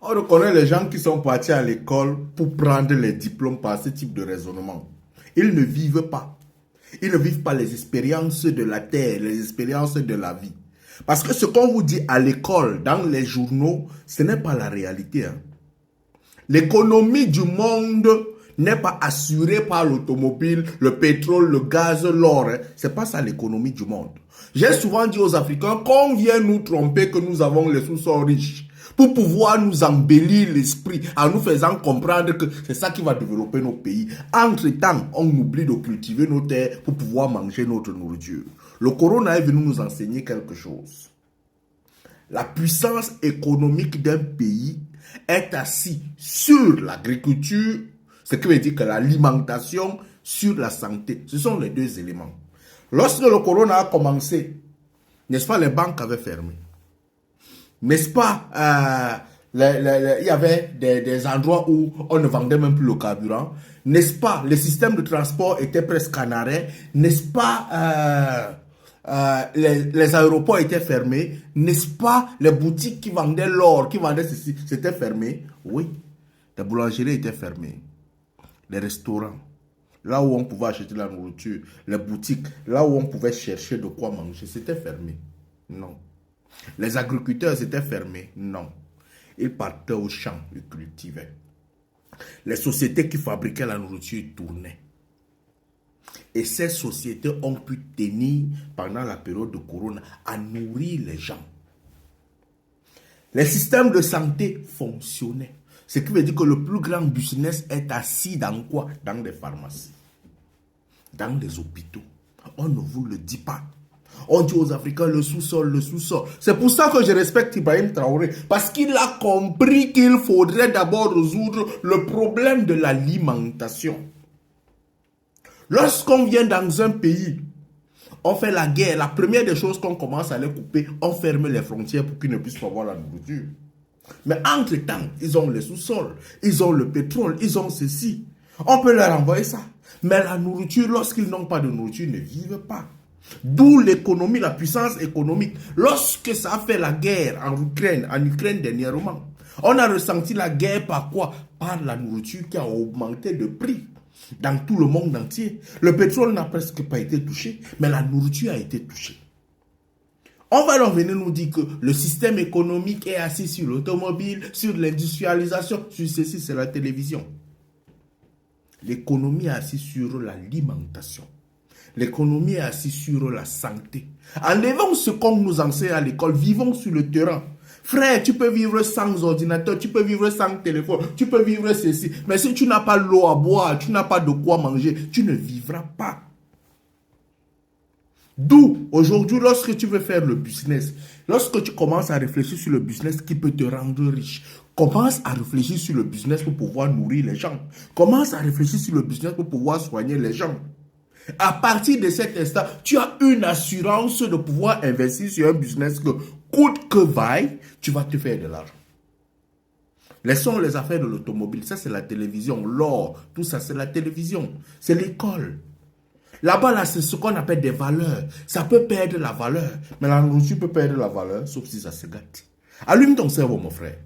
On reconnaît les gens qui sont partis à l'école pour prendre les diplômes par ce type de raisonnement. Ils ne vivent pas. Ils ne vivent pas les expériences de la terre, les expériences de la vie. Parce que ce qu'on vous dit à l'école, dans les journaux, ce n'est pas la réalité. Hein. L'économie du monde n'est pas assurée par l'automobile, le pétrole, le gaz, l'or. Hein. C'est pas ça l'économie du monde. J'ai souvent dit aux Africains qu'on vient nous tromper que nous avons les sous-sols riches pour pouvoir nous embellir l'esprit en nous faisant comprendre que c'est ça qui va développer nos pays. Entre-temps, on oublie de cultiver nos terres pour pouvoir manger notre nourriture. Le corona est venu nous enseigner quelque chose. La puissance économique d'un pays est assise sur l'agriculture, ce qui veut dire que l'alimentation, sur la santé. Ce sont les deux éléments. Lorsque le corona a commencé, n'est-ce pas, les banques avaient fermé. N'est-ce pas, il y avait des endroits où on ne vendait même plus le carburant. N'est-ce pas, les systèmes de transport étaient presque en arrêt. N'est-ce pas, les aéroports étaient fermés. N'est-ce pas, les boutiques qui vendaient l'or, qui vendaient ceci, c'était fermé. Oui, les boulangeries étaient fermées. Les restaurants, là où on pouvait acheter la nourriture, les boutiques, là où on pouvait chercher de quoi manger, c'était fermé. Non. Les agriculteurs étaient fermés. Non. Ils partaient au champ, ils cultivaient. Les sociétés qui fabriquaient la nourriture tournaient. Et ces sociétés ont pu tenir pendant la période de corona à nourrir les gens. Les systèmes de santé fonctionnaient. Ce qui veut dire que le plus grand business est assis dans quoi? Dans des pharmacies, dans des hôpitaux. On ne vous le dit pas. On dit aux Africains le sous-sol, le sous-sol. C'est pour ça que je respecte Ibrahim Traoré. Parce qu'il a compris qu'il faudrait d'abord résoudre le problème de l'alimentation. Lorsqu'on vient dans un pays, on fait la guerre. La première des choses qu'on commence à les couper, on ferme les frontières pour qu'ils ne puissent pas avoir la nourriture. Mais entre-temps, ils ont les sous-sols, ils ont le pétrole, ils ont ceci. On peut leur envoyer ça. Mais la nourriture, lorsqu'ils n'ont pas de nourriture, ils ne vivent pas. D'où l'économie, la puissance économique. Lorsque ça a fait la guerre en Ukraine dernièrement, on a ressenti la guerre par quoi? Par la nourriture qui a augmenté de prix dans tout le monde entier. Le pétrole n'a presque pas été touché, mais la nourriture a été touchée. On va donc venir nous dire que le système économique est assis sur l'automobile, sur l'industrialisation, sur ceci, c'est la télévision. L'économie est assise sur l'alimentation. L'économie est assise sur la santé. Enlevons ce qu'on nous enseigne à l'école, vivons sur le terrain. Frère, tu peux vivre sans ordinateur, tu peux vivre sans téléphone, tu peux vivre ceci. Mais si tu n'as pas l'eau à boire, tu n'as pas de quoi manger, tu ne vivras pas. D'où, aujourd'hui, lorsque tu veux faire le business, lorsque tu commences à réfléchir sur le business qui peut te rendre riche, commence à réfléchir sur le business pour pouvoir nourrir les gens. Commence à réfléchir sur le business pour pouvoir soigner les gens. À partir de cet instant, tu as une assurance de pouvoir investir sur un business que, coûte que vaille, tu vas te faire de l'argent. Laissons les affaires de l'automobile. Ça, c'est la télévision. L'or, tout ça, c'est la télévision. C'est l'école. Là-bas, là, c'est ce qu'on appelle des valeurs. Ça peut perdre la valeur. Mais la nourriture peut perdre la valeur, sauf si ça se gâte. Allume ton cerveau, mon frère.